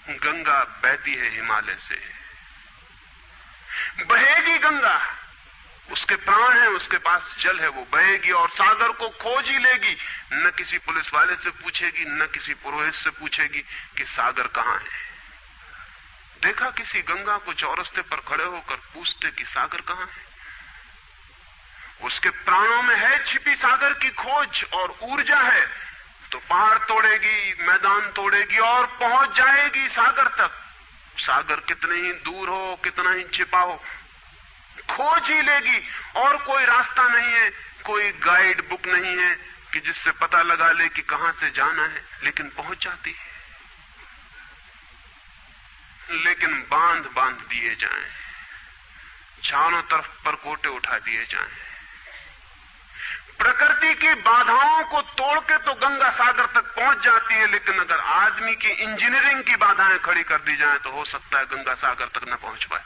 गंगा बहती है हिमालय से, बहेगी गंगा, उसके प्राण है, उसके पास जल है, वो बहेगी और सागर को खोज ही लेगी। न किसी पुलिस वाले से पूछेगी, न किसी पुरोहित से पूछेगी कि सागर कहां है। देखा किसी गंगा को चौरस्ते पर खड़े होकर पूछते कि सागर कहां है? उसके प्राणों में है छिपी सागर की खोज और ऊर्जा है, तो पहाड़ तोड़ेगी, मैदान तोड़ेगी और पहुंच जाएगी सागर तक। सागर कितने ही दूर हो, कितना ही छिपा हो, खोज ही लेगी। और कोई रास्ता नहीं है, कोई गाइड बुक नहीं है कि जिससे पता लगा ले कि कहां से जाना है, लेकिन पहुंच जाती है। लेकिन बांध बांध दिए जाएं, चारों तरफ परकोटे उठा दिए जाएं, प्रकृति की बाधाओं को तोड़ के तो गंगा सागर तक पहुंच जाती है, लेकिन अगर आदमी की इंजीनियरिंग की बाधाएं खड़ी कर दी जाएं तो हो सकता है गंगा सागर तक न पहुंच पाए।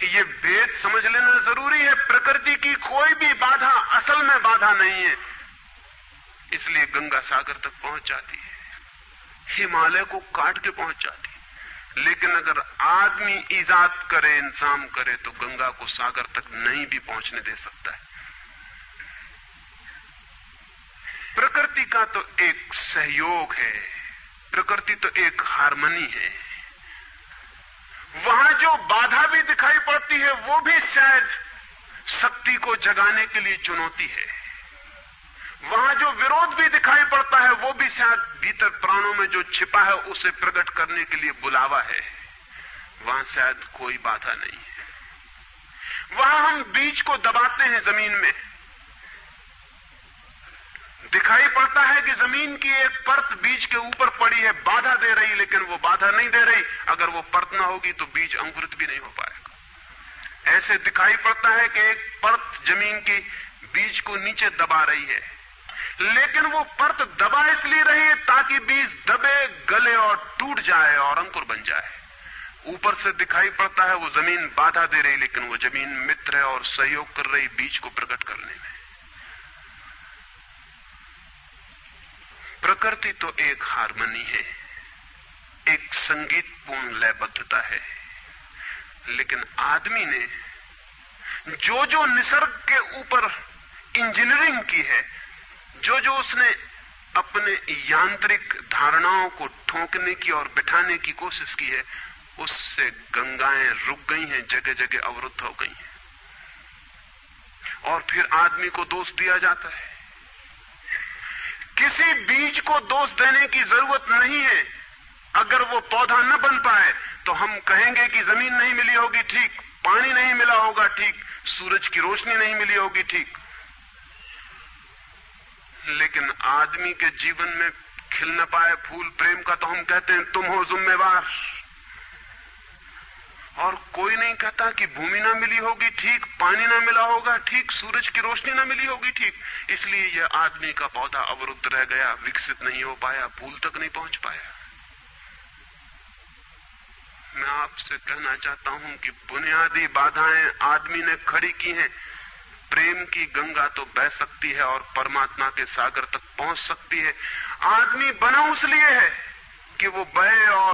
ये भेद समझ लेना जरूरी है। प्रकृति की कोई भी बाधा असल में बाधा नहीं है, इसलिए गंगा सागर तक पहुंच जाती है, हिमालय को काट के पहुंच जाती है। लेकिन अगर आदमी ईजाद करे, इंतजाम करे, तो गंगा को सागर तक नहीं भी पहुंचने दे सकता है। प्रकृति का तो एक सहयोग है, प्रकृति तो एक हार्मनी है। वहां जो बाधा भी दिखाई पड़ती है वो भी शायद शक्ति को जगाने के लिए चुनौती है। वहां जो विरोध भी दिखाई पड़ता है वो भी शायद भीतर प्राणों में जो छिपा है उसे प्रकट करने के लिए बुलावा है। वहां शायद कोई बाधा नहीं है। वहां हम बीज को दबाते हैं जमीन में, दिखाई पड़ता है कि जमीन की एक परत बीज के ऊपर पड़ी है, बाधा दे रही, लेकिन वो बाधा नहीं दे रही। अगर वो परत ना होगी तो बीज अंकुरित भी नहीं हो पाएगा। ऐसे दिखाई पड़ता है कि एक परत जमीन की बीज को नीचे दबा रही है, लेकिन वो परत दबा इसलिए रही है ताकि बीज दबे, गले और टूट जाए और अंकुर बन जाए। ऊपर से दिखाई पड़ता है वो जमीन बाधा दे रही, लेकिन वो जमीन मित्र है और सहयोग कर रही बीज को प्रकट करने में। प्रकृति तो एक हार्मनी है, एक संगीतपूर्ण लयबद्धता है, लेकिन आदमी ने जो जो निसर्ग के ऊपर इंजीनियरिंग की है, जो जो उसने अपने यांत्रिक धारणाओं को ठोंकने की और बिठाने की कोशिश की है, उससे गंगाएं रुक गई हैं, जगह जगह अवरुद्ध हो गई हैं। और फिर आदमी को दोष दिया जाता है। किसी बीज को दोष देने की जरूरत नहीं है। अगर वो पौधा न बन पाए तो हम कहेंगे कि जमीन नहीं मिली होगी, ठीक, पानी नहीं मिला होगा, ठीक, सूरज की रोशनी नहीं मिली होगी, ठीक, लेकिन आदमी के जीवन में खिल न पाए फूल प्रेम का तो हम कहते हैं तुम हो जिम्मेवार। और कोई नहीं कहता कि भूमि ना मिली होगी, ठीक, पानी ना मिला होगा, ठीक, सूरज की रोशनी ना मिली होगी, ठीक, इसलिए यह आदमी का पौधा अवरुद्ध रह गया, विकसित नहीं हो पाया, फूल तक नहीं पहुंच पाया। मैं आपसे कहना चाहता हूं कि बुनियादी बाधाएं आदमी ने खड़ी की हैं। प्रेम की गंगा तो बह सकती है और परमात्मा के सागर तक पहुंच सकती है। आदमी बना उसलिए है कि वो बहे और